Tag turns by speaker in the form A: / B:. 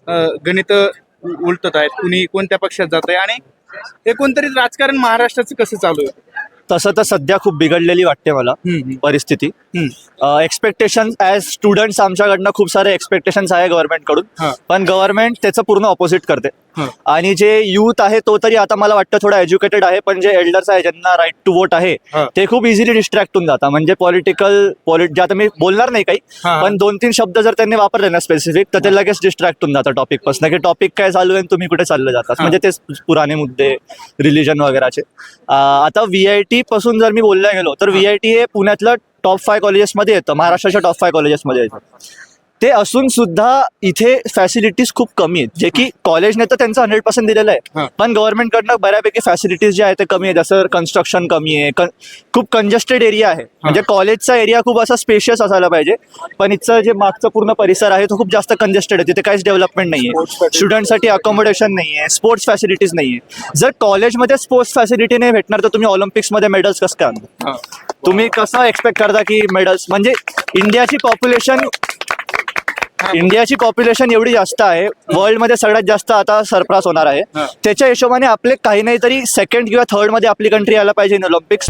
A: गणित उलटत आहेत, कुणी कोणत्या पक्षात जात आहे आणि एकंदरीत राजकारण महाराष्ट्राचं कसं चालू आहे?
B: तसं तर सध्या खूप बिघडलेली वाटते मला परिस्थिती. एक्सपेक्टेशन ॲज स्टुडंट्स आमच्याकडनं खूप सारे एक्सपेक्टेशन्स आहे गव्हर्नमेंटकडून, पण गव्हर्नमेंट त्याचं पूर्ण ऑपोजिट करते. आणि जे युथ आहे तो तरी आता मला वाटतं थोडा एज्युकेटेड आहे, पण जे एल्डर्स आहे ज्यांना राईट टू वोट आहे ते खूप इझिली डिस्ट्रॅक्ट होऊन जातात. म्हणजे जे आता मी बोलणार नाही काही, पण 2-3 शब्द जर त्यांनी वापरले ना स्पेसिफिक, तर ते लगेच डिस्ट्रॅक्ट होऊन जातं टॉपिक पासून, की टॉपिक काय चालू आहे तुम्ही कुठे चालले जातात. म्हणजे तेच पुराणे मुद्दे, रिलिजन वगैरेचे. आता VIT पासून जर मी बोलल्या गेलो तर VIT हे पुण्यातलं टॉप 5 कॉलेजेसमध्ये येतं, महाराष्ट्राच्या टॉप 5 कॉलेजेसमध्ये येतं. ते असून सुद्धा इथे फॅसिलिटीज खूप कमी आहेत, जे की कॉलेजने तर त्यांचं 100% दिलेलं आहे, पण गव्हर्नमेंटकडनं बऱ्यापैकी फॅसिलिटीज जे आहे ते कमी आहे. जसं कन्स्ट्रक्शन कमी आहे, खूप कंजेस्टेड एरिया आहे. म्हणजे कॉलेजचा एरिया खूप असा स्पेशियस असायला पाहिजे, पण इथचं जे मागचं पूर्ण परिसर आहे तो खूप जास्त कंजेस्टेड आहे. तिथे काहीच डेव्हलपमेंट नाही आहे, स्टुडंटसाठी अकोमोडेशन नाही आहे, स्पोर्ट्स फॅसिलिटीज नाही आहे. जर कॉलेजमध्ये स्पोर्ट्स फॅसिलिटी नाही भेटणार तर तुम्ही ऑलिम्पिक्समध्ये मेडल्स कसं काय आणता? तुम्ही कसं एक्सपेक्ट करता की मेडल्स? म्हणजे इंडियाची पॉप्युलेशन एवढी जास्त आहे, वर्ल्डमध्ये सगळ्यात जास्त आता सरप्रास होणार आहे. त्याच्या हिशोबाने आपले काही नाही तरी सेकंड किंवा थर्ड मध्ये आपली कंट्री यायला पाहिजे इन ऑलिम्पिक्स.